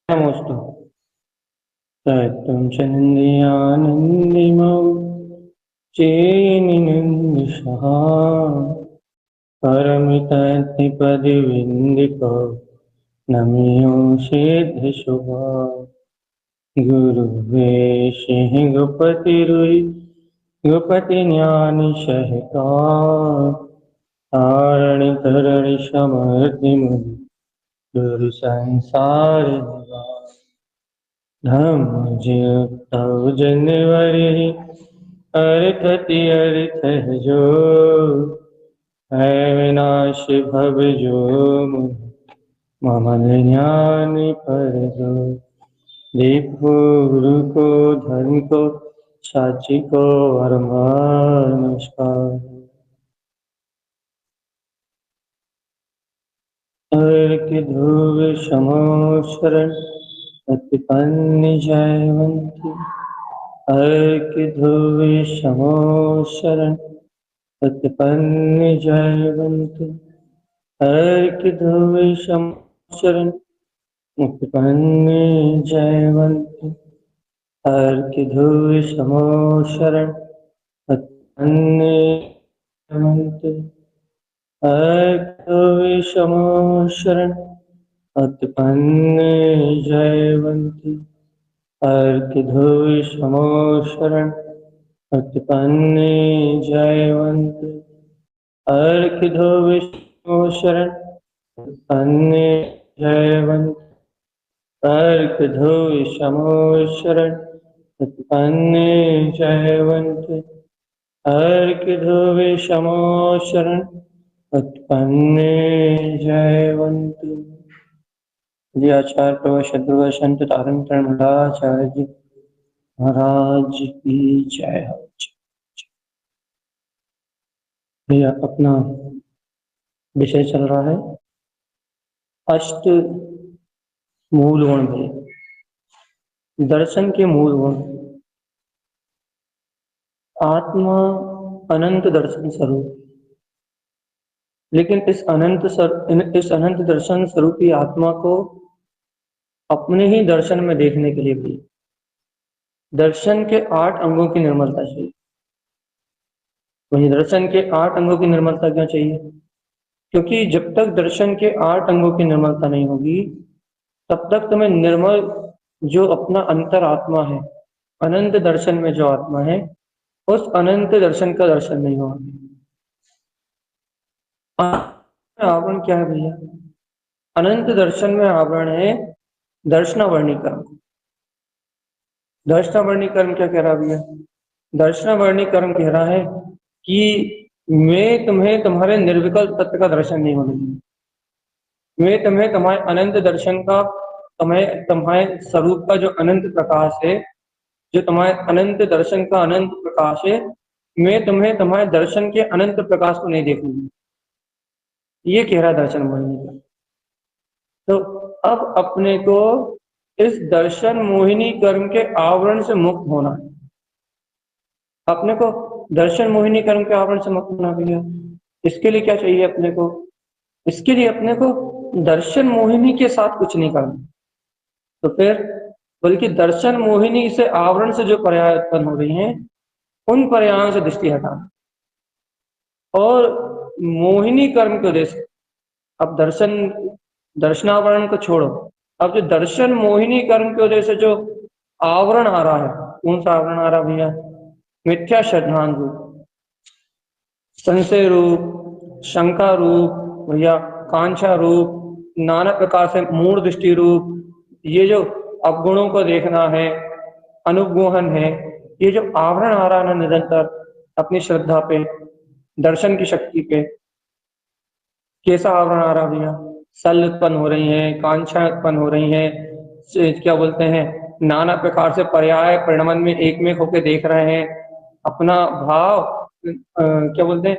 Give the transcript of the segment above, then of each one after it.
नमोस्तु तत्त्वं च नन्द्यानन्दिमौ चेनिनन्दशः परमितत्पदिविन्दिको नमियोषेद्धशुभा गुरुवेशिः गोपतिरुयि गोपतिज्ञानि सहका तारणि तरणि समर्थिमुनि गुरु संसार निवास धम्मयुक्तौ जनवरिः अर्थति अर्थ जो है विनाशी भव जो मम ज्ञानी पर जो दीपो गुरु को धर्म को साची को नमस्कार अर्क ध्रुव समो शरण अतिपन्न जयवंती अर्क ध्रुव समो शरण अतिपन्न जयवंती अर्क ध्रुव समो शरण अतिपन्न जयवंती अर्क ध्रुव समो शरण अतिपन्न जयवंती अर्क ध्रुव समो शरण अतिपन्न जयवंती अर्क ध्रुव समो शरण अतिपन्न जयवंती अर्क ध्रुव समो शरण अतिपन्न जयवंती अर्क ध्रुव समो शरण अतिपन्न जयवंती अर्क ध्रुव समो शरण उत्पन्न जयवंती। जी आचार्य प्रभु शत्रु संत तारण मंडलाचार्य जी महाराज की जय हो। भैया अपना विषय चल रहा है अष्ट मूल गुण भैया, दर्शन के मूल गुण। आत्मा अनंत दर्शन स्वरूप, लेकिन इस अनंत दर्शन स्वरूपी आत्मा को अपने ही दर्शन में देखने के लिए भी दर्शन के 8 अंगों की निर्मलता चाहिए। वही दर्शन के 8 अंगों की निर्मलता क्यों चाहिए? क्योंकि जब तक दर्शन के 8 अंगों की निर्मलता नहीं होगी तब तक तुम्हें निर्मल जो अपना अंतर आत्मा है, अनंत दर्शन में जो आत्मा है, उस अनंत दर्शन का दर्शन नहीं होगा। आवरण क्या है भैया? अनंत दर्शन में आवरण है दर्शनावर्णी कर्म। दर्शनावर्णी कर्म क्या कह रहा भैया? दर्शनावर्णी कर्म कह रहा है कि मैं तुम्हें तुम्हारे निर्विकल्प तत्व का दर्शन नहीं होने दूंगा। मैं तुम्हें तुम्हारे अनंत दर्शन का, तुम्हारे स्वरूप का जो अनंत प्रकाश है, जो तुम्हारे अनंत दर्शन का अनंत प्रकाश है, मैं तुम्हें तुम्हारे दर्शन के अनंत प्रकाश को नहीं देखूंगी। ये कह रहा दर्शन मोहिनी का। तो अब अपने को इस दर्शन मोहिनी कर्म के आवरण से मुक्त होना है। अपने को दर्शन मोहिनी कर्म के आवरण से मुक्त होना भैया। इसके लिए क्या चाहिए अपने को? इसके लिए अपने को दर्शन मोहिनी के साथ कुछ नहीं करना, तो फिर बल्कि दर्शन मोहिनी से आवरण से जो पर्याय उत्पन्न हो रही हैं उन पर्यायों से दृष्टि हटाना और मोहिनी कर्म के उद्देश्य। अब दर्शनावरण को छोड़ो, अब जो दर्शन मोहिनी कर्म के वजह से जो आवरण आ रहा है, कौन सा आवरण आ रहा भैया? मिथ्या श्रद्धान रूप, संशय रूप, शंका रूप भैया, कांक्षा रूप, नाना प्रकार से मूढ़ दृष्टि रूप, ये जो अवगुणों को देखना है, अनुगोहन है, ये जो आवरण आ रहा है ना निरंतर अपनी श्रद्धा पे, दर्शन की शक्ति पे, कैसा आवरण आ रहा भैया? सल उत्पन्न हो रही हैं, कांक्षा उत्पन्न हो रही हैं, क्या बोलते हैं, नाना प्रकार से पर्याय परिणमन में एक में होकर देख रहे हैं, अपना भाव क्या बोलते हैं,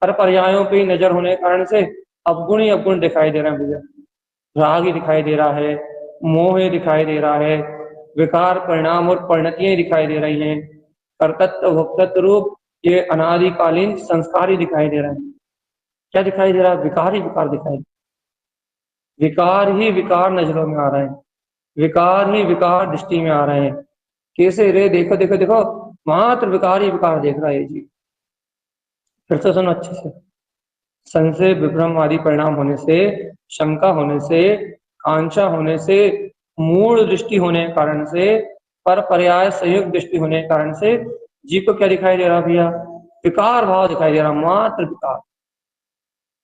हर पर्यायों पे नजर होने के कारण से अवगुण ही अवगुण दिखाई दे रहे हैं भैया। राग ही दिखाई दे रहा है, मोह ही दिखाई दे रहा है, विकार परिणाम और परिणतियां दिखाई दे रही हैं, कर्तत्व भोक्तत्व रूप ये अनादिकालीन संस्कार ही दिखाई दे रहे हैं। क्या दिखाई दे रहा है? विकार ही विकार दिखाई, विकार ही विकार नजरों में आ रहे हैं। विकार ही विकार दृष्टि में आ रहे हैं। कैसे रे, देखो देखो देखो, मात्र विकार ही विकार देख रहा है जी। फिर से सुनो अच्छे से। संशय विभ्रम आदि परिणाम होने से, शंका होने से, कांक्षा होने से, मूल दृष्टि होने के कारण से, पर पर्याय संयुक्त दृष्टि होने के कारण से जीव को क्या दिखाई दे रहा भैया? विकार भाव दिखाई दे रहा, मात्र विकार।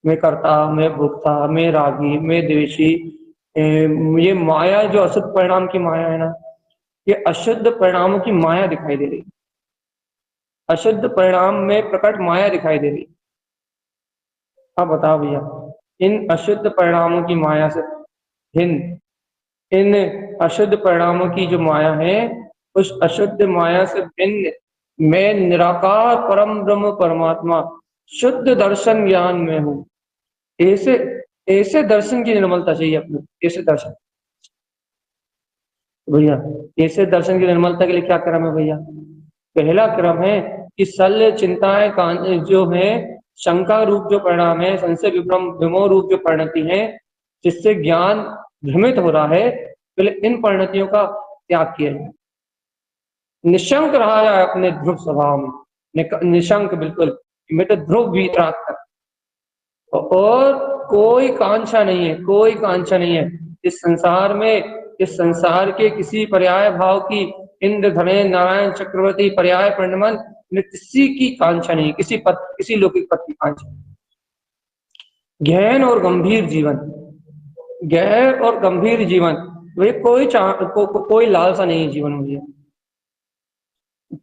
मैं करता, मैं भोगता, मैं रागी, मैं द्वेषी। ये माया जो अशुद्ध परिणाम की माया है ना, ये अशुद्ध परिणामों की माया दिखाई दे रही, अशुद्ध परिणाम में प्रकट माया दिखाई दे रही। अब बताओ भैया, इन अशुद्ध परिणामों की माया से इन इन अशुद्ध परिणामों की जो माया है, उस अशुद्ध माया से भिन्न मैं निराकार परम ब्रह्म परमात्मा शुद्ध दर्शन ज्ञान में हूँ। ऐसे ऐसे दर्शन की निर्मलता चाहिए अपने, ऐसे दर्शन भैया। ऐसे दर्शन की निर्मलता के लिए क्या क्रम है भैया? पहला क्रम है कि शल्य चिंताएं जो है, शंका रूप जो परिणाम है, संशय विभ्रम विमोह रूप जो परिणति है, जिससे ज्ञान भ्रमित हो रहा है, पहले इन परिणतियों का त्याग किया जाए। निशंक रहा जाए अपने ध्रुव स्वभाव में, निशंक बिल्कुल, मैं तो ध्रुव वीतराग तक, और कोई कांक्षा नहीं है, कोई कांक्षा नहीं है इस संसार में, इस संसार के किसी पर्याय भाव की, इंद्र धनेन्द्र नारायण चक्रवर्ती पर्याय परिणमन में किसी की कांक्षा नहीं, किसी पद, किसी लौकिक पद की कांक्षा। गहन और गंभीर जीवन, गहर और गंभीर जीवन, वही कोई लालसा नहीं है जीवन में।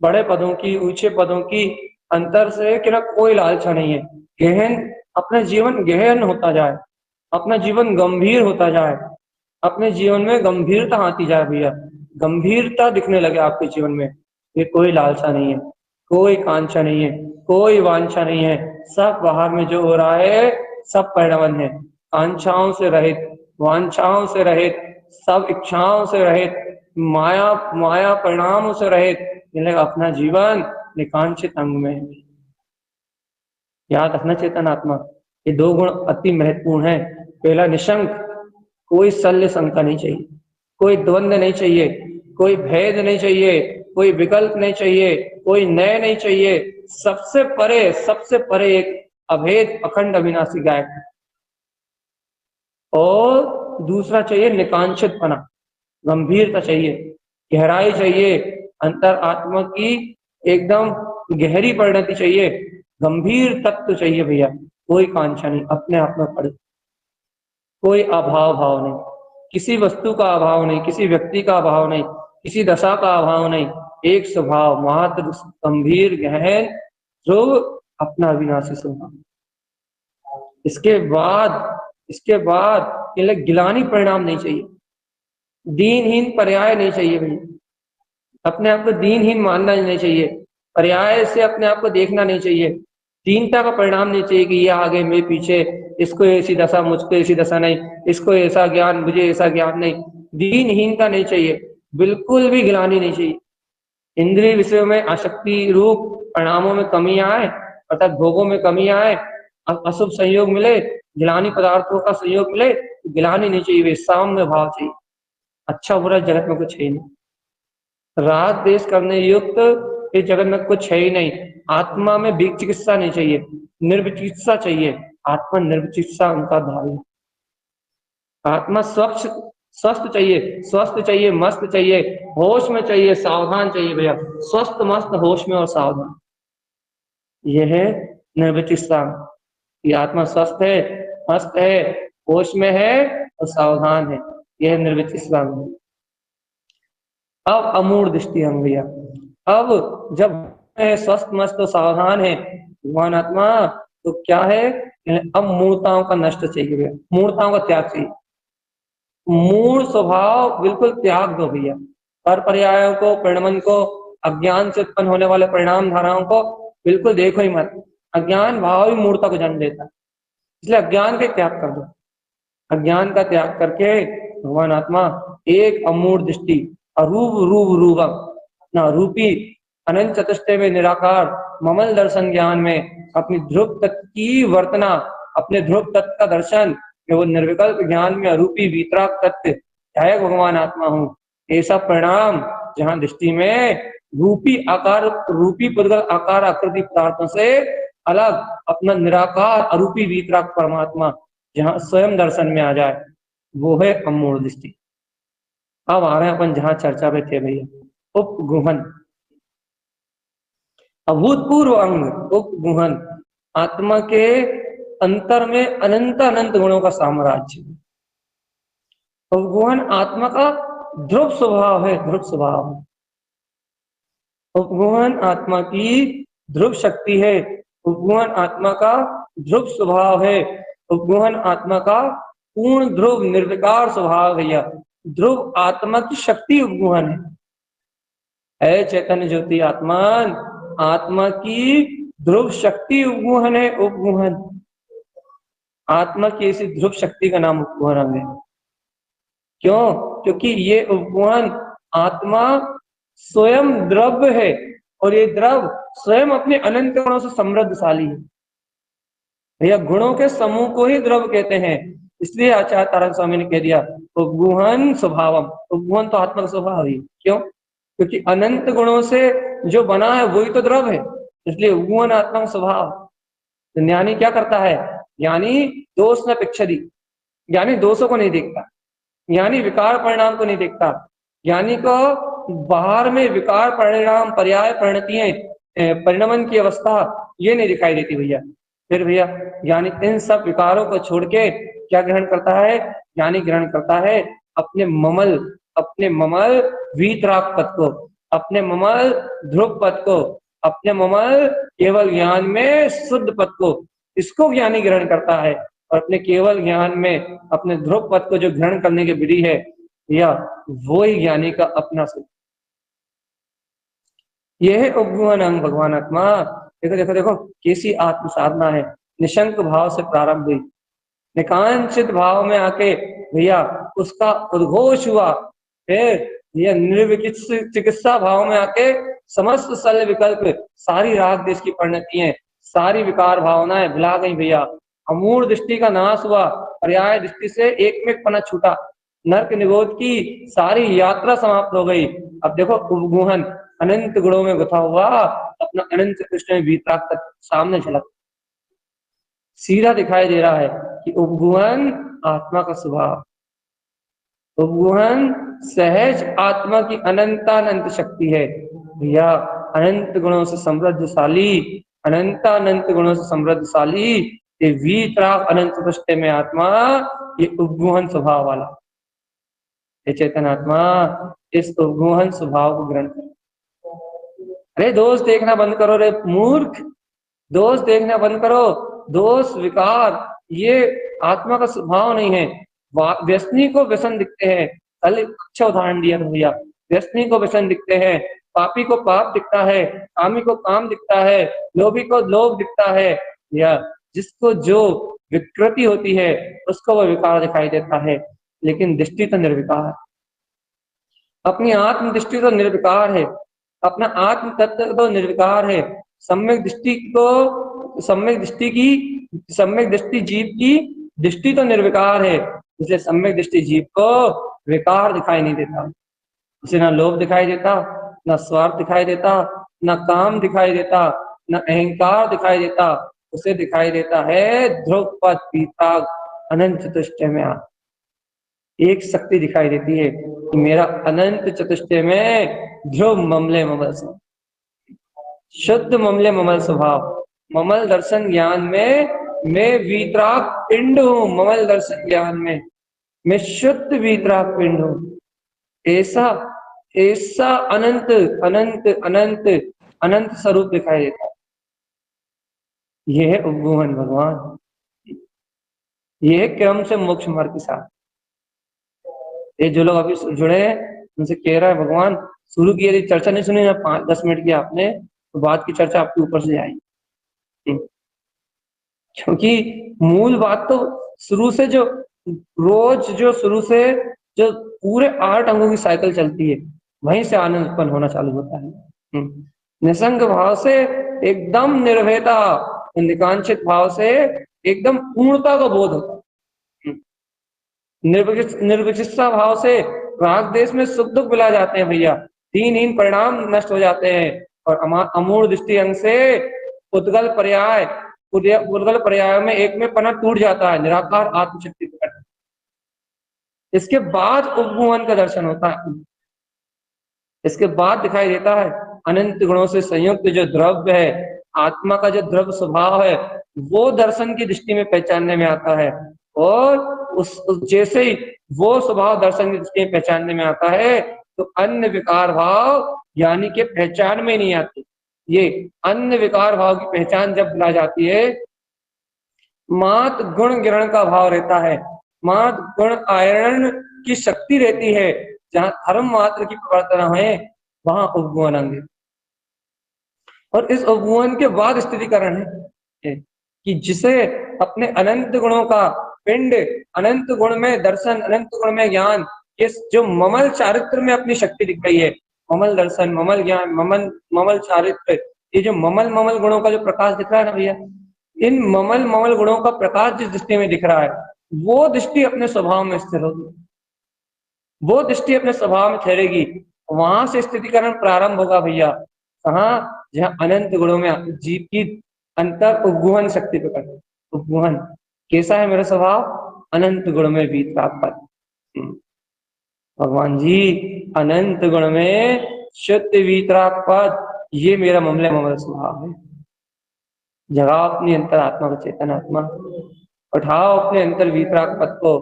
बड़े पदों की, ऊंचे पदों की, अंतर से कि ना कोई लालसा नहीं है। गहन, अपना जीवन गहन होता जाए, अपना जीवन गंभीर होता जाए, अपने जीवन में गंभीरता आती जाए भैया, गंभीरता दिखने लगे आपके जीवन में। ये कोई लालसा नहीं है, कोई कांक्षा नहीं है, कोई वांछा नहीं है। सब बाहर में जो हो रहा है सब परिणमन है, कांक्षाओं से रहित, वांछाओं से रहित, सब इच्छाओं से रहित, माया माया परिणामों से रहित मिलेगा अपना जीवन निकांक्षित अंग में। याद रखना चेतन आत्मा, ये दो गुण अति महत्वपूर्ण है। पहला निशंक, कोई शल्य शंका नहीं चाहिए, कोई द्वंद्व नहीं चाहिए, कोई भेद नहीं चाहिए, कोई विकल्प नहीं चाहिए, कोई नय नहीं चाहिए, सबसे परे एक अभेद अखंड अविनाशी गायक। और दूसरा चाहिए निकांक्षितपना, गंभीरता चाहिए, गहराई चाहिए, अंतर आत्मा की एकदम गहरी परिणति चाहिए, गंभीर तत्व चाहिए भैया। कोई कांक्षा नहीं, अपने आप में पड़े, कोई अभाव भाव नहीं, किसी वस्तु का अभाव नहीं, किसी व्यक्ति का अभाव नहीं, किसी दशा का अभाव नहीं, एक स्वभाव मात्र, गंभीर गहन ध्रुव अपना अविनाशी स्वभाव। इसके बाद गिलानी परिणाम नहीं चाहिए, दीनहीन पर्याय नहीं चाहिए भैया, अपने आप को दीनहीन मानना नहीं चाहिए, पर्याय से अपने आप को देखना नहीं चाहिए, दीनता का परिणाम नहीं चाहिए कि ये आगे मैं पीछे, इसको ऐसी दशा मुझको ऐसी दशा नहीं, इसको ऐसा ज्ञान मुझे ऐसा ज्ञान नहीं, दीनहीनता नहीं चाहिए, बिल्कुल भी गिलानी नहीं चाहिए। इंद्रिय विषयों में आसक्ति रूप परिणामों में कमी आए, अर्थात भोगों में कमी आए, अशुभ संयोग मिले, गिलानी पदार्थों का संयोग मिले, गिलानी नहीं चाहिए, वे साम्य भाव चाहिए। अच्छा बुरा जगत में कुछ है ही नहीं, राग देश करने युक्त इस जगत में कुछ है ही नहीं। आत्मा में विचिकित्सा नहीं चाहिए, निर्विचिकित्सा चाहिए, आत्मा निर्विचिकित्सा उनका भाव है। आत्मा स्वच्छ स्वस्थ चाहिए, स्वस्थ चाहिए, मस्त चाहिए, होश में चाहिए, सावधान चाहिए भैया, स्वस्थ मस्त होश में और सावधान, यह है निर्विचिकित्सा। ये आत्मा स्वस्थ है, मस्त है, होश में है और सावधान है, यह निर्विचिकित्सा। अब अमूढ़ दृष्टि हम भैया, अब जब स्वस्थ मस्त तो सावधान है भगवान आत्मा, तो क्या है, अब मूर्ताओं का नष्ट चाहिए भैया, मूर्ताओं का त्याग चाहिए, मूल स्वभाव बिल्कुल त्याग दो भैया। पर पर्यायों को, परिणमन को, अज्ञान से उत्पन्न होने वाले परिणाम धाराओं को बिल्कुल देखो ही मत। अज्ञान भाव ही मूर्ता को जन्म देता है, इसलिए अज्ञान का त्याग कर दो। अज्ञान का त्याग करके भगवान आत्मा एक अमूढ़ दृष्टि, अरूप रूप रूपक ना रूपी अनंत चतुष्टय में निराकार ममल दर्शन ज्ञान में अपनी ध्रुव तत्व की वर्तना, अपने ध्रुव तत्व का दर्शन, वो निर्विकल्प ज्ञान में अरूपी वीतराग तत्व ध्यायक भगवान आत्मा हूँ, ऐसा परिणाम जहाँ दृष्टि में रूपी आकार, रूपी पुद्गल आकार आकृति पदार्थों से अलग अपना निराकार अरूपी वीतराग परमात्मा जहाँ स्वयं दर्शन में आ जाए, वो है अमूढ़ दृष्टि। अब आ रहे हैं अपन जहाँ चर्चा पे थे भैया, उपगुहन, अभूतपूर्व अंग उपगुहन, आत्मा के अंतर में अनंत अनंत गुणों का साम्राज्य। उपगुहन आत्मा का ध्रुव स्वभाव है, ध्रुव स्वभाव। उपगुहन आत्मा की ध्रुव शक्ति है, उपगुहन आत्मा का ध्रुव स्वभाव है, उपगुहन आत्मा का पूर्ण ध्रुव निर्विकार स्वभाव है। ध्रुव आत्मा की शक्ति उपगुहन है चैतन्य ज्योति आत्मान, आत्मा की ध्रुव शक्ति उपगुहन है। उपगुहन आत्मा की ऐसी ध्रुव शक्ति का नाम उपगुहन अंग है। क्यों? क्योंकि ये उपगुहन आत्मा स्वयं द्रव्य है और ये द्रव स्वयं अपने अनंत गुणों से समृद्धशाली है। भैया गुणों के समूह को ही द्रव्य कहते हैं, इसलिए आचार्य तारक स्वामी ने कह दिया उपगुहन स्वभावम। उपगुहन तो आत्मा का स्वभाव ही। क्यों? क्योंकि अनंत गुणों से जो बना है वही तो द्रव्य है, इसलिए उपगुहन आत्मा का स्वभाव। तो ज्ञानी क्या करता है? ज्ञानी दोष न पिक्षदी, ज्ञानी दोषों को नहीं देखता, ज्ञानी विकार परिणाम को नहीं देखता, ज्ञानी को बाहर में विकार परिणाम पर्याय परिणतियां परिणमन की अवस्था ये नहीं दिखाई देती भैया। फिर भैया ज्ञानी इन सब विकारों को छोड़ के क्या ग्रहण करता है? ज्ञानी ग्रहण करता है अपने ममल वीतराग पद को, अपने ममल ध्रुव पद को, अपने ममल केवल ज्ञान में शुद्ध पद को, इसको ज्ञानी ग्रहण करता है। और अपने केवल ज्ञान में अपने ध्रुव पद को जो ग्रहण करने की विधि है या वो ही ज्ञानी का अपना सुख। यह है उपगुहन अंग भगवान आत्मा। देखो देखो देखो कैसी आत्म साधना है। निशंक भाव से प्रारंभ हुई, निकांचित भाव में आके भैया उसका उद्घोष हुआ, फिर यह निर्विकित चिकित्सा भाव में आके समस्त सल विकल्प, सारी राग देश की परिणतियां, सारी विकार भावनाएं भुला गई भैया। अमूढ़ दृष्टि का नाश हुआ, पर्याय दृष्टि से एक में पना छूटा, नर्क निरोध की सारी यात्रा समाप्त हो गई। अब देखो उपगुहन अनंत गुणों में गुथा हुआ अपना अनंत कृष्ण वीतराग तक सामने झलक सीधा दिखाई दे रहा है कि उपगुहन आत्मा का स्वभाव, उपगुहन सहज आत्मा की अनंतानंत शक्ति है भैया। अनंत गुणों से समृद्धशाली, अनंतानंत गुणों से समृद्धशाली ये वीतराग अनंत दृष्टि में आत्मा, ये उपगुहन स्वभाव वाला ये चेतन आत्मा इस उपगुहन स्वभाव को ग्रहण कर। अरे दोष देखना बंद करो रे मूर्ख, दोष देखना बंद करो। दोष विकार ये आत्मा का स्वभाव नहीं है। व्यसनी को व्यसन दिखते हैं, कल अच्छा उदाहरण दिया था भैया। व्यसनी को व्यसन दिखते हैं, पापी को पाप दिखता है, कामी को काम दिखता है, लोभी को लोभ दिखता है, या जिसको जो विकृति होती है उसको वह विकार दिखाई देता है। लेकिन दृष्टि तो निर्विकार, अपनी आत्म दृष्टि तो निर्विकार है, अपना आत्म तत्व तो निर्विकार है। सम्यक दृष्टि को, सम्यक दृष्टि जीव की दृष्टि तो निर्विकार है, इसलिए सम्यक दृष्टि जीव को विकार दिखाई नहीं देता। उसे ना लोभ दिखाई देता, ना स्वार्थ दिखाई देता, ना काम दिखाई देता, ना अहंकार दिखाई देता। उसे दिखाई देता है ध्रुवपद वीतराग अनंत चतुष्टय में एक शक्ति दिखाई देती है कि मेरा अनंत चतुष्टय में ध्रुव ममले ममल स्वभाव, शुद्ध ममले ममल स्वभाव। ममल दर्शन ज्ञान में मैं वीतराग पिंड हूं, ममल दर्शन ज्ञान में मैं शुद्ध वीतराग पिंड हूं। ऐसा ऐसा अनंत अनंत अनंत अनंत स्वरूप दिखाई देता है। यह है उपगुहन भगवान, यह है क्रम से मोक्ष मार्ग के साथ। ये जो लोग अभी जुड़े हैं उनसे कह रहा है भगवान, शुरू की यदि चर्चा नहीं सुनी ना 5-10 मिनट की आपने, तो बाद की चर्चा आपके ऊपर से आएगी। क्योंकि मूल बात तो शुरू से जो रोज जो शुरू से जो पूरे 8 अंगों की साइकिल चलती है वहीं से आनंद उत्पन्न होना चालू होता है। निसंग भाव से एकदम निर्भयता, निकांक्षित भाव से एकदम पूर्णता का बोध होता है। निर्विचिकित्सा भाव से राग देश में सुख दुख मिला जाते हैं भैया, दीनहीन परिणाम नष्ट हो जाते हैं। और अमूढ़ दृष्टि अंग से उद्गल पर्याय उद्गल पर्याय में एक में पना टूट जाता है, निराकार आत्मशक्ति प्रकट। इसके बाद उपभुवन का दर्शन होता है। इसके बाद दिखाई देता है अनंत गुणों से संयुक्त जो द्रव्य है, आत्मा का जो द्रव्य स्वभाव है, वो दर्शन की दृष्टि में पहचानने में आता है। और जैसे ही वो स्वभाव दर्शन की दृष्टि में पहचानने में आता है तो अन्य विकार भाव यानी कि पहचान में नहीं आती। ये अन्य विकार भाव की पहचान जब ला जाती है, मात गुण गिरण का भाव रहता है, मात गुण आयरण की शक्ति रहती है। जहां धर्म मात्र की प्रवर्तन है वहां उपगुण अंग। और इस उपगुण के बाद स्थितिकरण है कि जिसे अपने अनंत गुणों का पिंड, अनंत गुण में दर्शन, अनंत गुण में ज्ञान, ये जो ममल चारित्र में अपनी शक्ति दिख रही है, ममल दर्शन, ममल ज्ञान, ममल चारित्र, ये जो ममल गुणों का जो प्रकाश दिख रहा है ना भैया, इन ममल गुणों का प्रकाश जिस दृष्टि में दिख रहा है, वो दृष्टि अपने स्वभाव में स्थिर होगी, वो दृष्टि अपने स्वभाव में ठहरेगी। वहां से स्थितिकरण प्रारंभ होगा भैया। कहा? जहां अनंत गुणों में जीव की अंतर उपगुहन शक्ति प्रकट। उपगुहन कैसा है मेरा स्वभाव? अनंत गुण में वीतरागपद। भगवान जी अनंत गुण में शुद्ध वीतरागपद, ये मेरा ममल स्वभाव है। जगाओ अपनी अंतर आत्मा को, चेतन आत्मा उठाओ अपने अंतर वीतराग पद को,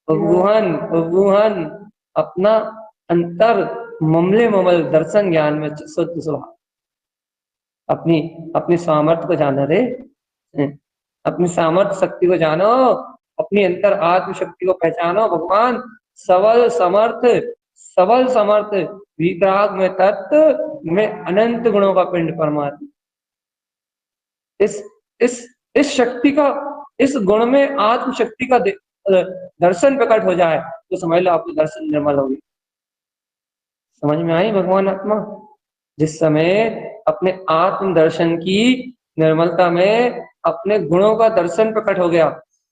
उपगुहन अपना अंतर ममल दर्शन ज्ञान में शुद्ध स्वभाव। अपनी अपनी सामर्थ्य को जानो रे, अपनी सामर्थ्य शक्ति को जानो, अपनी अंतर आत्म शक्ति को पहचानो। भगवान सबल समर्थ वीतराग में तत्व में अनंत गुणों का पिंड परमात्मा। इस शक्ति का, इस गुण में आत्म शक्ति का दर्शन प्रकट हो जाए तो समझ लो आपको दर्शन निर्मल होगी। समझ में आई भगवान आत्मा? जिस समय अपने आत्म दर्शन की निर्मलता में अपने गुणों का दर्शन प्रकट हो गया,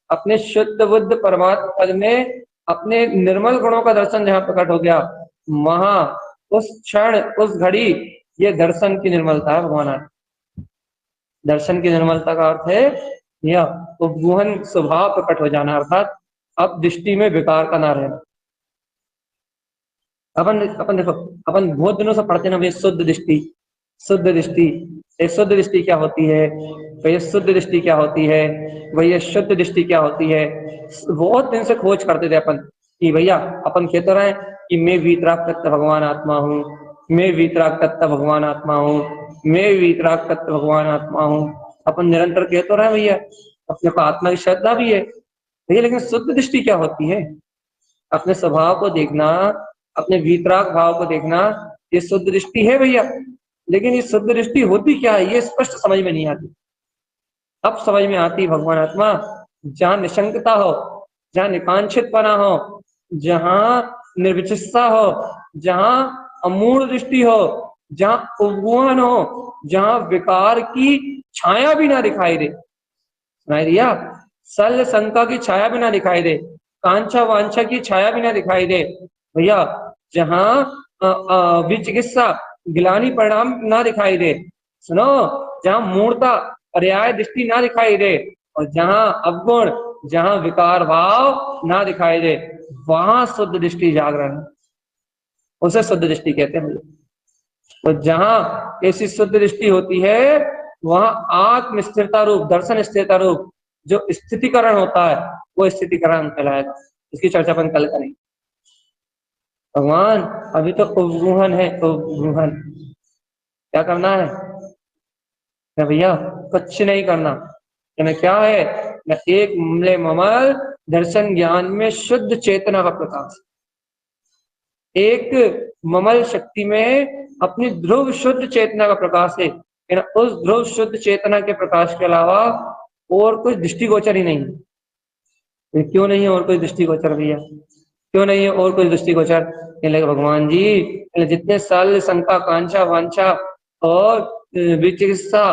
अपने शुद्ध बुद्ध परमात्मा पद में अपने निर्मल गुणों का दर्शन जहां प्रकट हो गया, वहां उस क्षण, उस घड़ी ये दर्शन की निर्मलता है भगवान आत्मा। दर्शन की निर्मलता का अर्थ है यह उपगुहन स्वभाव प्रकट हो जाना, अर्थात अब दृष्टि में विकार का ना रहना। अपन देखो, अपन बहुत दिनों से पढ़ते ना भाई शुद्ध दृष्टि, शुद्ध दृष्टि। शुद्ध दृष्टि क्या होती है भैया? शुद्ध दृष्टि क्या होती है भैया? शुद्ध दृष्टि क्या होती है? बहुत दिन से खोज करते थे अपन कि भैया, अपन कहते रहे कि मैं वीतराग तत्व भगवान आत्मा हूँ, मैं वीतराग तत्व भगवान आत्मा हूँ, मैं वीतराग तत्व भगवान आत्मा हूँ। अपन निरंतर कहते रहे भैया, अपने को आत्मा की श्रद्धा भी है भैया, लेकिन शुद्ध दृष्टि क्या होती है? अपने स्वभाव को देखना, अपने वीतराग भाव को देखना, ये शुद्ध दृष्टि है भैया। लेकिन ये शुद्ध दृष्टि होती क्या है ये स्पष्ट समझ में नहीं आती। अब समझ में आती भगवान आत्मा, जहां निशंकता हो, जहां निकांक्षितपना हो, जहां निर्विचिकित्सा हो, जहां अमूढ़ दृष्टि हो, जहां उपगुहन हो, जहां विकार की छाया भी ना दिखाई दे। सुनाई दिया? सल शंका की छाया भी ना दिखाई दे, कांक्षा वांछा की छाया भी ना दिखाई दे भैया। जहां विचिकित्सा, गिलानी परिणाम ना दिखाई दे, सुनो, जहां मूर्ता पर्याय दृष्टि ना दिखाई दे, और जहां अवगुण, जहां विकार भाव ना दिखाई दे, वहां शुद्ध दृष्टि जागरण है, उसे शुद्ध दृष्टि कहते हैं। और जहां ऐसी शुद्ध दृष्टि होती है वहां आत्म स्थिरता रूप, दर्शन स्थिरता रूप जो स्थितिकरण होता है, वो स्थितिकरण कहलाएगा। इसकी चर्चा अपन कल करेंगे। भगवान अभी तो उपगुहन है, उपगुहन क्या करना है ना भैया? कुछ नहीं करना। क्या है ना? एक ममल दर्शन ज्ञान में शुद्ध चेतना का प्रकाश, एक ममल शक्ति में अपनी ध्रुव शुद्ध चेतना का प्रकाश है। उस ध्रुव शुद्ध चेतना के प्रकाश के अलावा और कोई दृष्टिगोचर ही नहीं है। क्यों नहीं है और कोई दृष्टिगोचर भैया? क्यों नहीं है और कोई दृष्टिगोचर? भगवान जी जितने साल शंका, कांक्षा, वांछा और विचिकित्सा,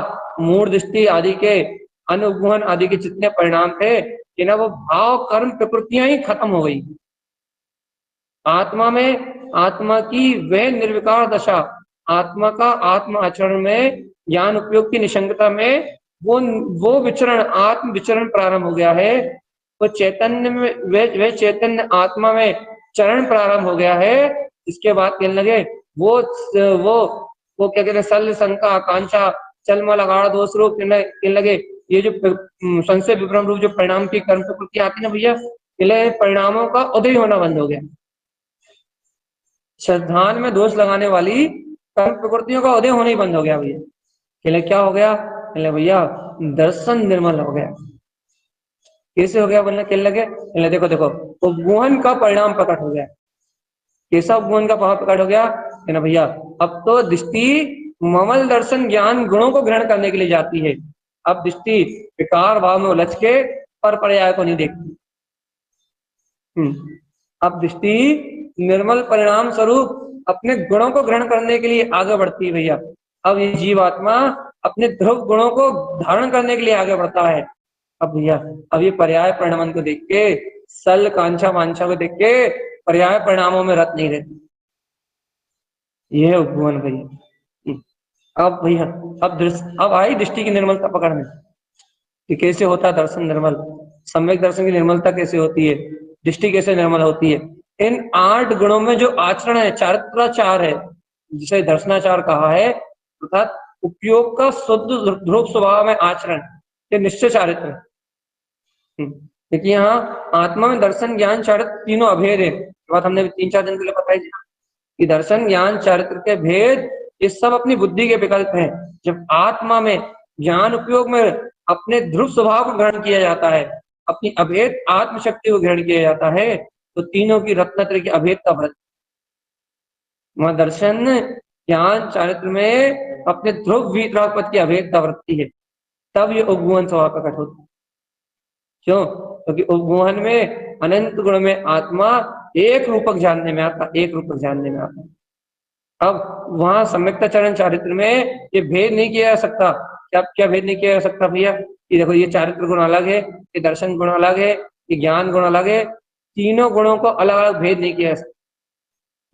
मूढ़ दृष्टि आदि के, अनुगुहन आदि के जितने परिणाम थे कि ना, वो भाव कर्म प्रकृतियां ही खत्म हो गई। आत्मा में आत्मा की वह निर्विकार दशा, आत्मा का आत्म आचरण में, ज्ञान उपयोग की निशंकता में वो विचरण, आत्म विचरण प्रारंभ हो गया है। वो चैतन्य में, वह चैतन्य आत्मा में चरण प्रारंभ हो गया है। इसके बाद कहने लगे वो वो क्या कहते हैं, सल शंका आकांक्षा चलमल अगाड़ दोष रूप कहने लगे। ये जो संशय विभ्रम रूप जो परिणाम की कर्म प्रकृति आती है ना भैया, इसलिए परिणामों का उदय होना बंद हो गया। श्रद्धान में दोष लगाने वाली कर्म प्रकृतियों का उदय होना ही बंद हो गया भैया। कहले क्या हो गया? कहले भैया दर्शन निर्मल हो गया। कैसे हो गया बोलने कहने लगे? कहले देखो देखो, उपगुहन का परिणाम प्रकट हो गया। कैसा उपगुहन का भाव प्रकट हो गया? कहना भैया अब तो दृष्टि ममल दर्शन ज्ञान गुणों को ग्रहण करने के लिए जाती है। अब दृष्टि विकार भाव में उलझ के पर पर्याय को नहीं देखती। अब दृष्टि निर्मल परिणाम स्वरूप अपने गुणों को ग्रहण करने के लिए आगे बढ़ती है भैया। अब ये जीवात्मा अपने ध्रुव गुणों को धारण करने के लिए आगे बढ़ता है। अब भैया अब ये पर्याय परिणाम को देख के, सल कांक्षा वांछा को देख के पर्याय परिणामों में रत नहीं रहती। ये है उपगुहन भैया। अब भैया अब आई दृष्टि की निर्मलता पकड़ने कि कैसे होता है दर्शन निर्मल, सम्यक दर्शन की निर्मलता कैसे होती है, दृष्टि कैसे निर्मल होती है। इन 8 गुणों में जो आचरण है, चारित्राचार है, जिसे दर्शनाचार कहा है, अर्थात उपयोग का शुद्ध ध्रुव स्वभाव में आचरण, ये निश्चय चारित्र। देखिए यहाँ आत्मा में दर्शन ज्ञान चारित्र तीनों अभेद है। बात हमने 3-4 दिन पहले बताई थी कि दर्शन ज्ञान चारित्र के भेद ये सब अपनी बुद्धि के विकल्प हैं। जब आत्मा में ज्ञान उपयोग में अपने ध्रुव स्वभाव को ग्रहण किया जाता है, अपनी अभेद आत्मशक्ति को ग्रहण किया जाता है, तो तीनों की रत्नत्र की अभेद का व्रत। वहां दर्शन ज्ञान चारित्र में अपने ध्रुव वीतराग पद की अभेद का वृत्ति है, तब ये उपगुहन स्वभाव प्रकट होता है। क्यों? क्योंकि उपगुहन में अनंत गुण में आत्मा एक रूपक जानने में आता, एक रूपक जानने में आता। अब वहां सम्यक्ता चरण चारित्र में ये भेद नहीं किया जा सकता। क्या भेद नहीं किया जा सकता भैया? कि देखो ये चारित्र गुण अलग है, ये दर्शन गुण अलग है, ये ज्ञान गुण अलग है, तीनों गुणों को अलग अलग भेद नहीं किया जा सकता।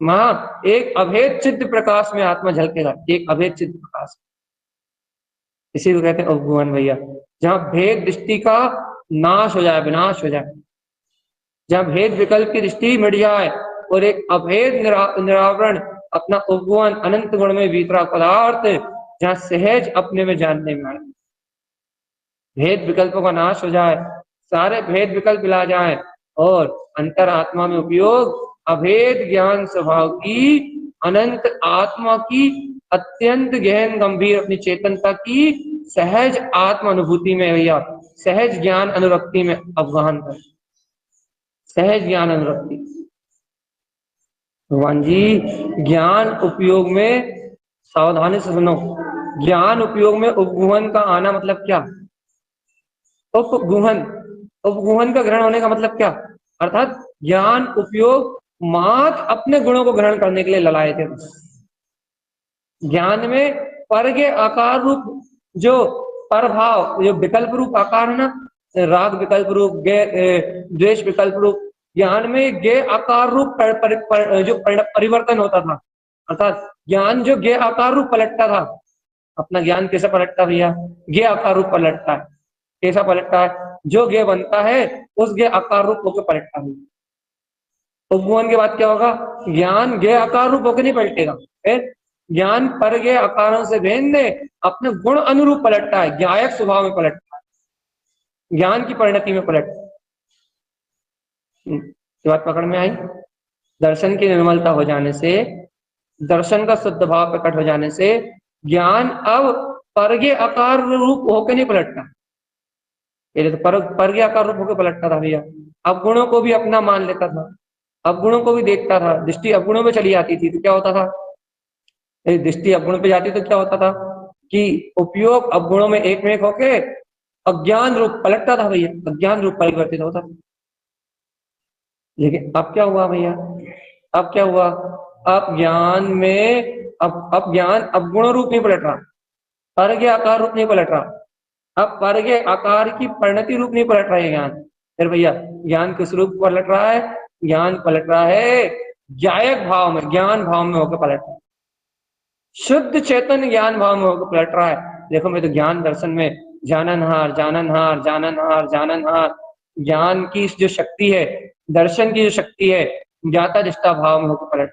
वहां एक अभेद चित्त प्रकाश में आत्मा झलकेगा, एक अभेद चित्त प्रकाश। इसी को कहते हैं उपगुहन भैया, जहां भेद दृष्टि का नाश हो जाए, विनाश हो जाए, जहां भेद विकल्प की दृष्टि मिट जाए और एक अभेद निरावरण अपना उपगुहन अनंत गुण में वितरा पदार्थ, जहां सहज अपने में जानने में आए, भेद विकल्पों का नाश हो जाए, सारे भेद विकल्प मिला जाए और अंतर आत्मा में उपयोग अभेद ज्ञान स्वभाव की अनंत आत्मा की अत्यंत गहन गंभीर अपनी चेतनता की सहज आत्म अनुभूति में भैया, सहज ज्ञान अनुरक्ति में अवगाहन कर, सहज ज्ञान अनुरक्ति। भगवान जी ज्ञान उपयोग में, सावधानी से सुनो, ज्ञान उपयोग में उपगुहन का आना मतलब क्या? उपगुहन, उपगुहन का ग्रहण होने का मतलब क्या? अर्थात ज्ञान उपयोग मात्र अपने गुणों को ग्रहण करने के लिए ललाए थे। ज्ञान में पर के आकार रूप जो परभाव, जो विकल्प रूप आकार है ना, राग विकल्प रूप, द्वेष विकल्प रूप, ज्ञान में गे आकार रूप जो परिवर्तन होता था, अर्थात ज्ञान जो गे आकार रूप पलटता था। अपना ज्ञान कैसे पलटता भैया? गे आकार रूप पलटता है। कैसा पलटता है? जो गे बनता है उस गे आकार रूप होकर पलटता है। उपगुहन के बाद क्या होगा? ज्ञान गे आकार रूप होकर नहीं पलटेगा, ज्ञान पर गे आकारों से भिन्न अपने गुण अनुरूप पलटता है, ज्ञायक स्वभाव में पलटता है, ज्ञान की परिणति में पलटता है। बात पकड़ में आई? दर्शन की निर्मलता हो जाने से, दर्शन का शुद्ध भाव प्रकट हो जाने से ज्ञान अब परगे आकार रूप होकर नहीं पलटता। पहले तो परगे आकार रूप होकर पलटता था भैया, अब गुणों को भी अपना मान लेता था, अब गुणों को भी देखता था। दृष्टि अवगुणों में चली जाती थी तो क्या होता था? दृष्टि अवगुण पे जाती तो क्या होता था कि उपयोग अवगुणों में एक होके अज्ञान रूप पलटता था भैया, अज्ञान रूप परिवर्तित होता था। लेकिन अब क्या हुआ भैया? अब क्या हुआ? अब ज्ञान में अब ज्ञान अवगुण रूप नहीं पलट रहा, परगे आकार रूप नहीं पलट रहा, अब परगे आकार की परिणति रूप नहीं पलट रहा है ज्ञान। फिर भैया ज्ञान किस रूप पलट रहा है? ज्ञान पलट रहा है ज्ञायक भाव में, ज्ञान भाव में होकर पलट रहा है, शुद्ध चेतन ज्ञान भाव में होकर पलट रहा है। देखो मैं तो ज्ञान दर्शन में जाननहार जाननहार जाननहार जाननहार, ज्ञान की जो शक्ति है, दर्शन की जो शक्ति है, ज्ञाता दृष्टा भाव में होकर पलट।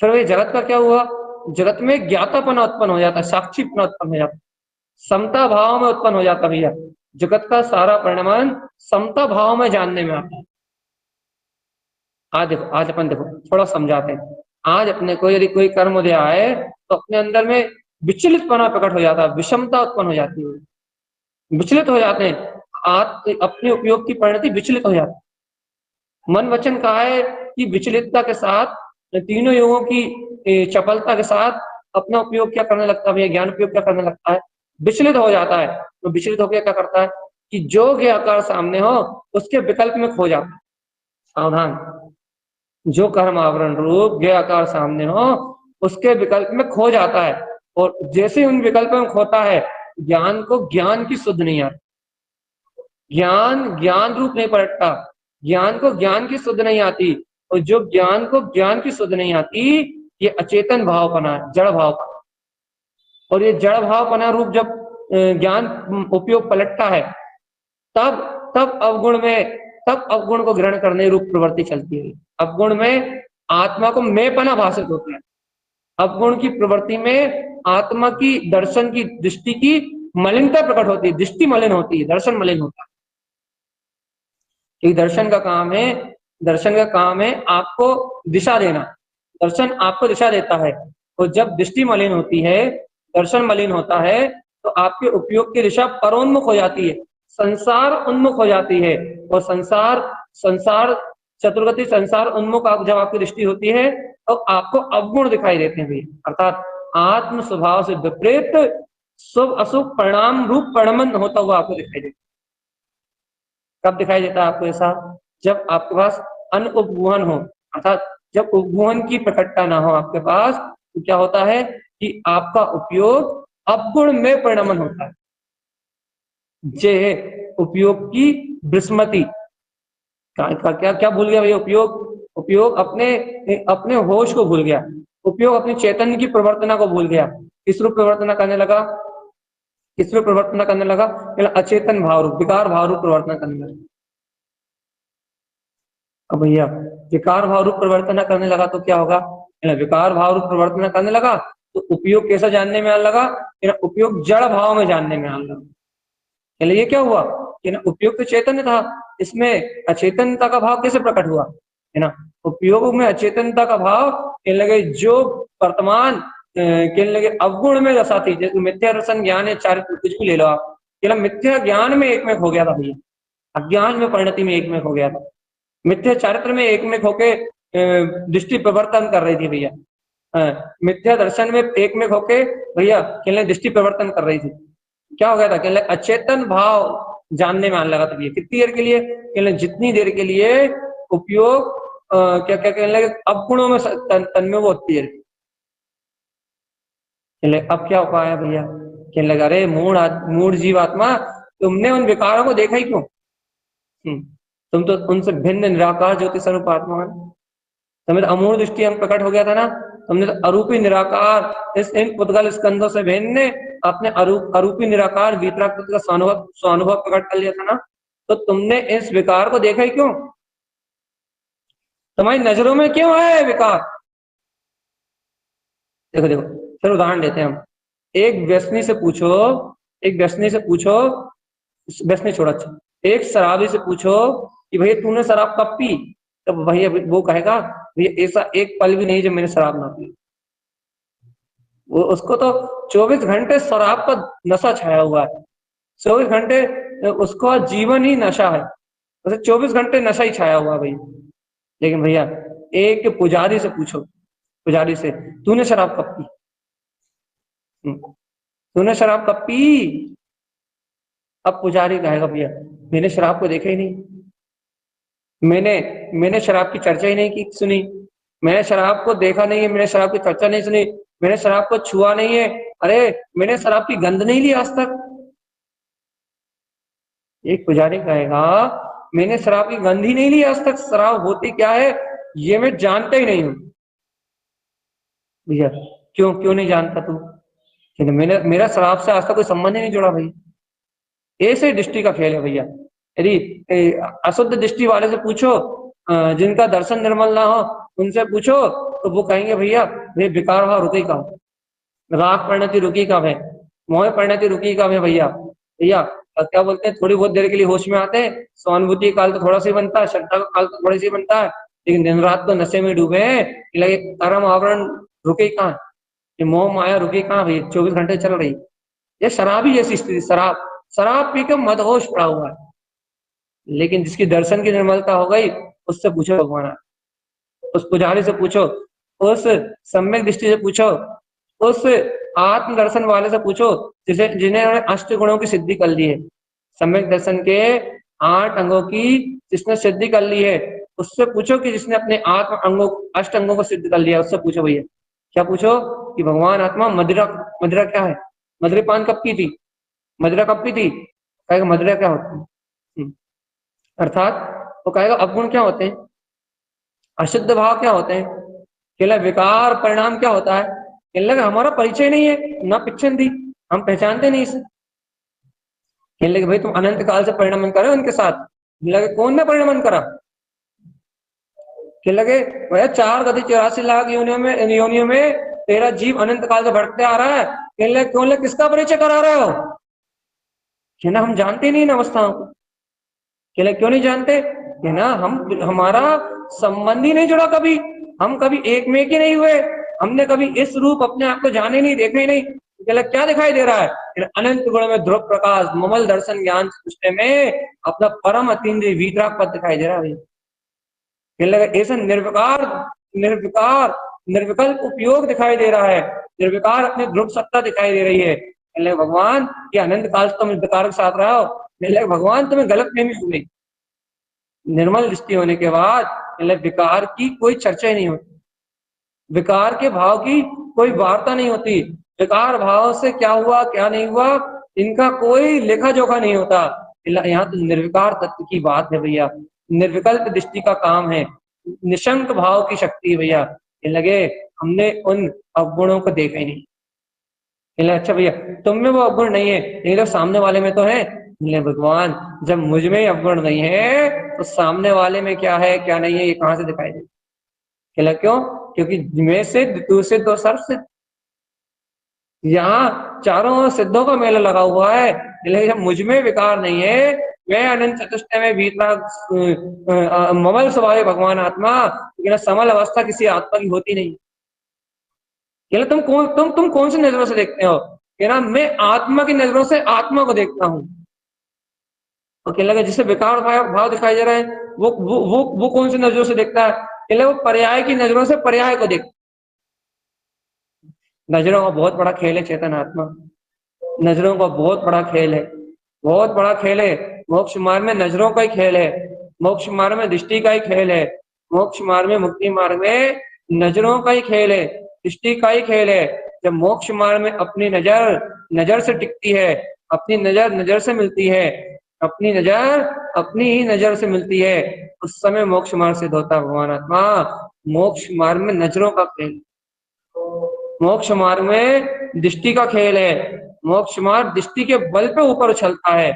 फिर वही जगत का क्या हुआ, जगत में ज्ञातापना उत्पन्न हो जाता है, साक्षीपना उत्पन्न हो जाता है, समता भाव में उत्पन्न हो जाता है भैया। जगत का सारा परिणाम समता भाव में जानने में आता है। आज देखो, आज अपन देखो थोड़ा समझाते हैं। आज अपने को यदि कोई कर्म उदय आए तो अपने अंदर में विचलितपना प्रकट हो जाता है, विषमता उत्पन्न हो जाती है, विचलित हो जाते हैं, आज अपने उपयोग की परिणति विचलित हो जाती है। मन वचन कहा है कि विचलितता के साथ, तीनों योगों की चपलता के साथ अपना उपयोग क्या करने लगता है, ज्ञान उपयोग क्या करने लगता है, विचलित हो जाता है। तो विचलित होकर क्या करता है कि जो ज्ञ आकार सामने हो उसके विकल्प में खो जाता है। सावधान, जो कर्म आवरण रूप ज्ञ आकार सामने हो उसके विकल्प में खो जाता है, और जैसे उन विकल्प में खोता है, ज्ञान को ज्ञान की सुध नहीं आती, ज्ञान ज्ञान रूप नहीं पलटता, ज्ञान को ज्ञान की सुध नहीं आती, और जो ज्ञान को ज्ञान की सुध नहीं आती, ये अचेतन भावपना है, जड़ भावपना। और ये जड़ भावपना रूप जब ज्ञान उपयोग पलटता है, तब तब अवगुण में, तब अवगुण को ग्रहण करने रूप प्रवृत्ति चलती है। अवगुण में आत्मा को मैंपना भाषित होता है, अवगुण की प्रवृत्ति में आत्मा की दर्शन की दृष्टि की मलिनता प्रकट होती है, दृष्टि मलिन होती है, दर्शन मलिन होता है। दर्शन का काम है, दर्शन का काम है आपको दिशा देना, दर्शन आपको दिशा देता है। और जब दृष्टि मलिन होती है, दर्शन मलिन होता है, तो आपके उपयोग की दिशा परोन्मुख हो जाती है, संसार उन्मुख हो जाती है। और संसार चतुर्गति संसार उन्मुख जब आपकी दृष्टि होती है तो आपको अवगुण दिखाई देते हैं, अर्थात आत्म स्वभाव से विपरीत शुभ अशुभ परिणाम रूप परिणमन होता हुआ आपको दिखाई देता है। कब दिखाई देता है आपको ऐसा, जब आपके पास अनुपगुहन हो, अर्थात जब उपगुहन की प्रकटता ना हो आपके पास, तो क्या होता है कि आपका उपयोग अवगुण में परिणमन होता है। जे उपयोग की विस्मृति, क्या क्या भूल गया भैया, उपयोग अपने अपने होश को भूल गया, उपयोग अपनी चैतन्य की प्रवर्तना को भूल गया। किस रूप प्रवर्तना करने लगा, किस रूप प्रवर्तना करने लगा, अचेतन भाव रूप, विकार भाव रूप प्रवर्तना करने लगा। अब भैया विकार भाव रूप प्रवर्तना करने लगा तो क्या होगा, विकार भाव रूप प्रवर्तना करने लगा तो उपयोग कैसा जानने में आने लगा, उपयोग जड़ भाव में जानने में आने लगा। ये क्या हुआ कि ना, उपयोग तो चैतन्य था, इसमें अचेतनता का भाव कैसे प्रकट हुआ, है ना। उपयोग में अचेतनता का भाव कहने लगे, जो वर्तमान कहने लगे अवगुण में दशा थी, जैसे मिथ्या दर्शन ज्ञान है, चारित्र कुछ भी ले लो आप, मिथ्या ज्ञान में एक में हो गया था भैया, अज्ञान में परिणति में एक में हो गया था, मिथ्या चारित्र में एक में होके दृष्टि प्रवर्तन कर रही थी भैया, मिथ्या दर्शन में एक में होके भैया कहने दृष्टि प्रवर्तन कर रही थी। क्या हो गया था, कहने अचेतन भाव जानने में आने लगा था भैया। कितनी देर के लिए, कहने जितनी देर के लिए उपयोग क्या क्या कहने लगे अवगुणों में तन में वो होती है। अब क्या उपाय है भैया, कहने लगा अरे मूढ़ जीवात्मा, तुमने उन विकारों को देखा ही क्यों, तुम तो उनसे भिन्न निराकार ज्योति स्वरूप आत्मा है, तुम्हें तो अमूढ़ दृष्टि हम प्रकट हो गया था ना, तुमने तो अरूपी निराकार इस इन पुद्गल स्कंदों से भिन्न अपने अरूपी निराकार वीतराग का स्वानुभव प्रकट कर लिया था ना, तो तुमने इस विकार को देखा ही क्यों, तुम्हारी नजरों में क्यों है विकार। देखो देखो फिर उदाहरण देते हैं हम, एक व्यसनी से पूछो, एक व्यसनी से पूछो, व्यसनी छोड़ा, अच्छा एक शराबी से पूछो कि भैया तूने शराब कब पी, तो भैया वो कहेगा भैया ऐसा एक पल भी नहीं जब मैंने शराब ना पी। वो उसको तो 24 घंटे शराब का नशा छाया हुआ है, 24 घंटे उसका जीवन ही नशा है, उसे 24 घंटे नशा ही छाया हुआ है भैया। लेकिन भैया एक पुजारी से पूछो, पुजारी से तूने शराब कब पी, तूने शराब कब पी, अब पुजारी कहेगा भैया मैंने शराब को देखा ही नहीं, मैंने शराब की चर्चा ही नहीं की सुनी, मैंने शराब को देखा नहीं है, मैंने शराब की चर्चा नहीं सुनी, मैंने शराब को छुआ नहीं है, अरे मैंने शराब की गंध नहीं ली आज तक। एक पुजारी कहेगा मैंने शराब की गंध ही नहीं ली आज तक। शराब होती क्या है, ये मैं जानता ही नहीं हूँ। भैया क्यों क्यों नहीं जानता तू? कहते मेरा मेरा शराब से आज तक कोई संबंध ही नहीं जुड़ा भाई। ऐसे दृष्टि का खेल है भैया। यदि अशुद्ध दृष्टि वाले से पूछो, जिनका दर्शन निर्मल ना हो उनसे पूछो, तो वो कहेंगे भैया ये विकार भाव रुके कब, राग परिणति रुकी कब है, मोह परिणति रुकी कब है भैया। भैया क्या बोलते हैं, थोड़ी बहुत देर के लिए होश में आते हैं, सहानुभूति काल तो थोड़ा सा ही बनता है, श्रद्धा का काल तो थोड़ा सा ही बनता है, लेकिन दिन रात तो नशे में डूबे हैं। लगे कर्म आवरण रुके कहाँ, ये मोह माया रुकी कहाँ भैया, 24 घंटे चल रही। ये शराबी जैसी स्थिति, शराब शराब पी के मदहोश पड़ा हुआ है। लेकिन जिसकी दर्शन की निर्मलता हो गई, उससे पूछो भगवान, उस पुजारी से पूछो, उस सम्यक दृष्टि से पूछो, उस आत्म दर्शन वाले से पूछो जिसे जिन्हें अष्ट गुणों की सिद्धि कर ली है, सम्यक दर्शन के 8 अंगों की जिसने सिद्धि कर ली है, उससे पूछो कि जिसने अपने आत्म अंगों, अष्ट अंगों को सिद्ध कर लिया, उससे पूछो भैया। क्या पूछो कि भगवान आत्मा मदिरा, मदिरा क्या है, मदिरापान कब की थी, मदिरा कब की थी, कहेगा मदिरा क्या होती है, अर्थात वो कहेगा अवगुण क्या होते हैं, अशुद्ध भाव क्या होते हैं, कहला विकार परिणाम क्या होता है, कहने लगा हमारा परिचय नहीं है ना पिक्चर दी, हम पहचानते नहीं इसे। कहने लगे भाई तुम अनंत काल से परिणमन करे उनके साथ, कहने लगे कौन ने परिणमन करा, कहने लगे भैया 4 गति 84 लाख योनियों में तेरा जीव अनंत काल से भटकते आ रहा है। कहने लगे कौन, किसका परिचय करा रहे हो, कहना हम जानते नहीं इन अवस्थाओं को। कहले क्यों नहीं जानते, कहना हम हमारा संबंध ही नहीं जुड़ा कभी, हम कभी एक में के नहीं हुए, हमने कभी इस रूप अपने आप को जाने नहीं, देखे ही नहीं। कहले क्या दिखाई दे रहा है, अनंत गुण में ध्रुव प्रकाश ममल दर्शन ज्ञान पुष्टे में अपना परम अतीन्द्रिय वीतराग पद दिखाई दे रहा है। कहने लगा ऐसा निर्विकार निर्विकार निर्विकल्प उपयोग दिखाई दे रहा है, निर्विकार अपनी ध्रुव सत्ता दिखाई दे रही है। कहने लगे भगवान ये अनंत काल से तुम विकार के साथ रहा हो, कहने लगे भगवान तुम्हें गलत फहमी हो गई। निर्मल दृष्टि होने के बाद मतलब विकार की कोई चर्चा ही नहीं होती, विकार के भाव की कोई वार्ता नहीं होती, विकार भाव से क्या हुआ क्या नहीं हुआ इनका कोई लेखा जोखा नहीं होता। यहाँ तो निर्विकार तत्व की बात है भैया, निर्विकल्प दृष्टि का काम है, निशंक भाव की शक्ति है भैया। लगे हमने उन अवगुणों को देखा ही नहीं। अच्छा भैया तुम में वो अवगुण नहीं है, लेकिन तो सामने वाले में तो है। भगवान जब मुझ में अवगुण नहीं है तो सामने वाले में क्या है क्या नहीं है ये कहां से दिखाई दे। कहला क्यों, क्योंकि में से दूसरे दो सर्व सिद्ध, यहाँ चारों ओर सिद्धों का मेला लगा हुआ है। लेकिन जब मुझ में विकार नहीं है, मैं अनंत चतुष्ट में भीतरा ममल स्वभाव भगवान आत्मा, लेकिन समल अवस्था किसी आत्मा की होती नहीं। कहला तुम कौन सी नजरों से देखते हो, कहना मैं आत्मा की नजरों से आत्मा को देखता हूँ। और कहने लगा जिसे विकार भाव दिखाई दे रहा है वो कौन सी नजरों से देखता है, कहले वो पर्याय की नजरों से पर्याय को देखता। नजरों का बहुत बड़ा खेल है चेतन आत्मा, नजरों का बहुत बड़ा खेल है, बहुत बड़ा खेल है। मोक्ष मार्ग में नजरों का ही खेल है, मोक्ष मार्ग में दृष्टि का ही खेल है, मोक्ष मार्ग में मुक्ति मार्ग में नजरों का ही खेल है, दृष्टि का ही खेल है। जब मोक्ष मार्ग में अपनी नजर नजर से टिकती है, अपनी नजर नजर से मिलती है, अपनी नजर अपनी ही नजर से मिलती है, उस समय मोक्ष मार्ग सिद्ध होता भगवान आत्मा। मोक्ष मार्ग में नजरों का खेल, मोक्ष मार्ग में दृष्टि का खेल है, मोक्ष मार्ग दृष्टि के बल पे ऊपर उछलता है।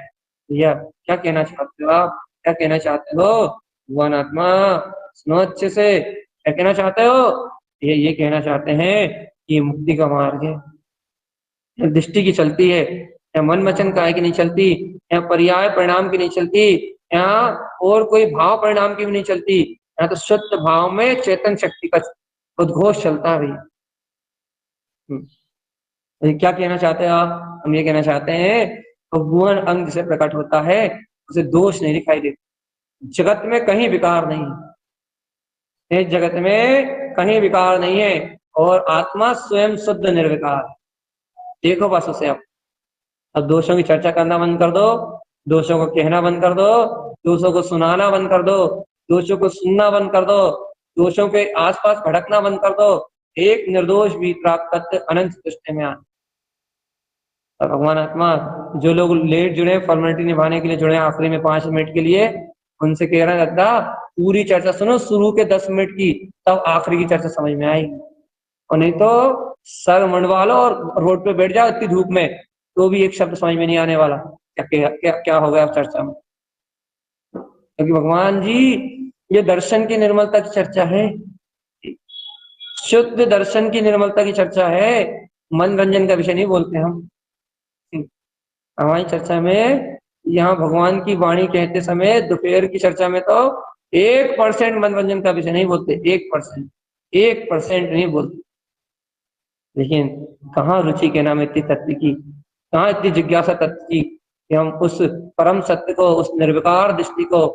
भैया क्या कहना चाहते हो आप, क्या कहना चाहते हो भगवान आत्मा, सुनो अच्छे से, क्या कहना चाहते हो, ये कहना चाहते हैं कि मुक्ति का मार्ग है, दृष्टि की चलती है, या मन वचन काय की नहीं चलती, या पर्याय परिणाम की नहीं चलती, यहाँ और कोई भाव परिणाम की भी नहीं चलती, यहाँ तो शुद्ध भाव में चेतन शक्ति का उद्घोष चलता है भैया। क्या कहना चाहते हैं आप, हम ये कहना चाहते हैं भगवान अंग से प्रकट होता है उसे दोष नहीं दिखाई देता, जगत में कहीं विकार नहीं है, इस जगत में कहीं विकार नहीं है, और आत्मा स्वयं शुद्ध निर्विकार। देखो बस उसे अब दोषों की चर्चा करना बंद कर दो, दोषों को कहना बंद कर दो, दोषों को सुनाना बंद कर दो, दोषों को सुनना बंद कर दो, दोषों के आसपास भटकना बंद कर दो, एक निर्दोष भी प्राप्त अनंत दृष्टि में आना। भगवान आत्मा जो लोग लेट जुड़े, फॉर्मेलिटी निभाने के लिए जुड़े आखिरी में 5 मिनट के लिए, उनसे कह रहा है दादा पूरी चर्चा सुनो, शुरू के 10 मिनट की, तब आखिरी की चर्चा समझ में आएगी, और नहीं तो सर मंडवा लो और रोड पे बैठ जाओ इतनी धूप में, तो भी एक शब्द समझ में नहीं आने वाला क्या क्या क्या, क्या हो गया चर्चा में। क्योंकि भगवान जी ये दर्शन की निर्मलता की चर्चा है, शुद्ध दर्शन की निर्मलता की चर्चा है, मनोरंजन का विषय नहीं बोलते हम। हमारी चर्चा में यहाँ भगवान की वाणी कहते समय दोपहर की चर्चा में तो 1% मनोरंजन का विषय नहीं बोलते, 1% नहीं बोलते। लेकिन कहाँ रुचि के नाम इतनी तत्व की, कहाँ इतनी जिज्ञासा तत्व की कि हम उस परम सत्य को, उस निर्विकार दृष्टि को,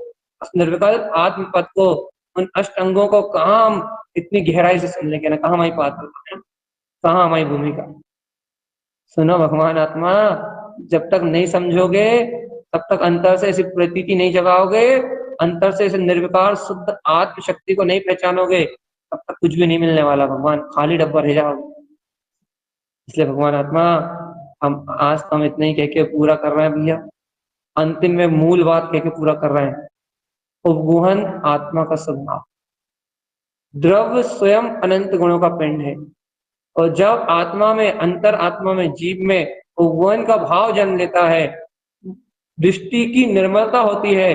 उस निर्विकल्प आत्म पद को, उन अष्ट अंगों को कहाँ हम इतनी गहराई से समझ लेंगे ना, कहाँ हमारी पात्र, कहाँ हमारी भूमिका। सुनो भगवान आत्मा, जब तक नहीं समझोगे तब तक अंतर से ऐसी प्रतीति नहीं जगाओगे, अंतर से इसे निर्विकार शुद्ध आत्म शक्ति को नहीं पहचानोगे, तब तक कुछ भी नहीं मिलने वाला भगवान, खाली डब्बा रह जाओगे। इसलिए भगवान आत्मा हम आज तो हम इतना ही कह के पूरा कर रहे हैं भैया, अंतिम में मूल बात कह के पूरा कर रहे हैं। उपगुहन आत्मा का स्वभाव, द्रव्य स्वयं अनंत गुणों का पिंड है, और जब आत्मा में, अंतर आत्मा में, जीव में उपगुहन का भाव जन्म लेता है, दृष्टि की निर्मलता होती है,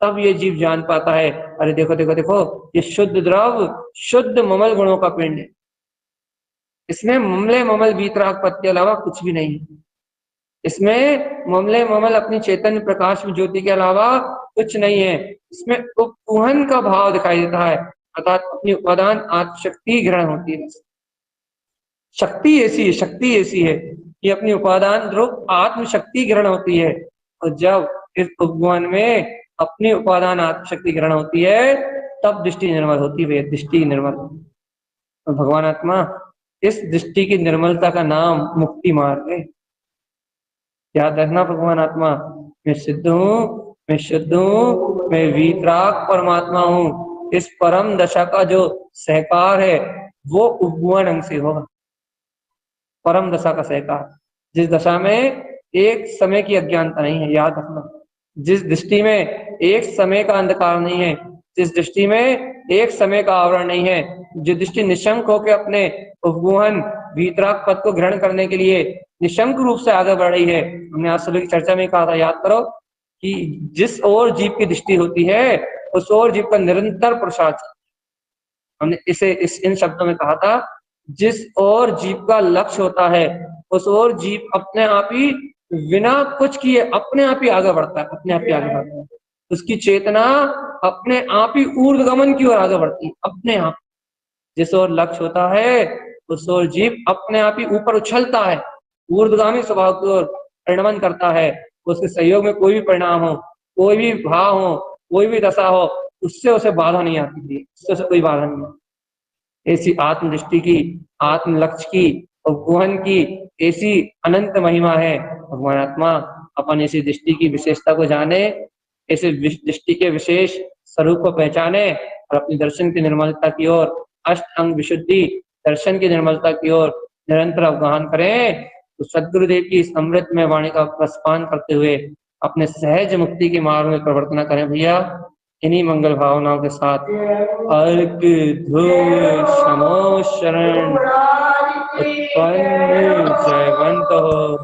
तब ये जीव जान पाता है अरे देखो देखो देखो, ये शुद्ध द्रव्य शुद्ध ममल गुणों का पिंड है, इसमें ममले ममल वीतराग पद के अलावा कुछ भी नहीं है, इसमें ममले ममल अपनी चैतन्य प्रकाश में ज्योति के अलावा कुछ नहीं है, इसमें उपगुहन का भाव दिखाई देता है, अर्थात अपनी उपादान आत्मशक्ति ग्रहण होती है। शक्ति ऐसी है कि अपनी उपादान ध्रुव आत्मशक्ति ग्रहण होती है, और जब इस उपगुहन में अपनी उपादान आत्मशक्ति ग्रहण होती है तब दृष्टि निर्मल होती है, दृष्टि निर्मल। तो भगवान आत्मा इस दृष्टि की निर्मलता का नाम मुक्ति मार्ग है। याद रखना भगवान आत्मा, मैं सिद्ध हूँ, मैं शुद्ध हूँ, मैं वीतराग परमात्मा हूँ, इस परम दशा का जो सहकार है वो उपगुहन अंग से होगा। परम दशा का सहकार, जिस दशा में एक समय की अज्ञानता नहीं है, याद रखना, जिस दृष्टि में एक समय का अंधकार नहीं है, जिस दृष्टि में एक समय का आवरण नहीं है, जो दृष्टि निशंक होकर अपने उपगुहन वीतराग पद को ग्रहण करने के लिए निशंक रूप से आगे बढ़ रही है। हमने आज सुबह की चर्चा में कहा था, याद करो, कि जिस ओर जीव की दृष्टि होती है उस ओर जीव का निरंतर प्रसाद। हमने इसे इन शब्दों में कहा था, जिस ओर जीव का लक्ष्य होता है उस ओर जीव अपने आप ही बिना कुछ किए अपने आप ही आगे बढ़ता है, अपने आप ही आगे बढ़ता है, उसकी चेतना अपने आप ही ऊर्ध्वगमन की ओर आगे बढ़ती है, अपने आप। जिस ओर लक्ष्य होता है उस ओर जीव अपने आप ही ऊपर उछलता है, ऊर्ध्वगामी स्वभाव की ओर परिणमन करता है। उसके सहयोग में कोई भी परिणाम हो, कोई भी भाव हो, कोई भी दशा हो, उससे उसे बाधा नहीं आती थी, उससे उसे कोई बाधा नहीं है। ऐसी आत्मदृष्टि की, आत्म लक्ष्य की, उपगुहन की ऐसी अनंत महिमा है। भगवान आत्मा अपन इसी दृष्टि की विशेषता को जाने, ऐसे दृष्टि के विशेष स्वरूप को पहचाने और अपनी दर्शन की निर्मलता की ओर, अष्ट अंग विशुद्धि दर्शन की निर्मलता की ओर निरंतर अवगाहन करें। तो सदगुरुदेव की इस अमृत में वाणी का प्रस्पान करते हुए अपने सहज मुक्ति के मार्ग में प्रवर्तना करें भैया। इन्हीं मंगल भावनाओं के साथ अर्क ध्रुव समो शरण उत्पन्न जयवंत हो।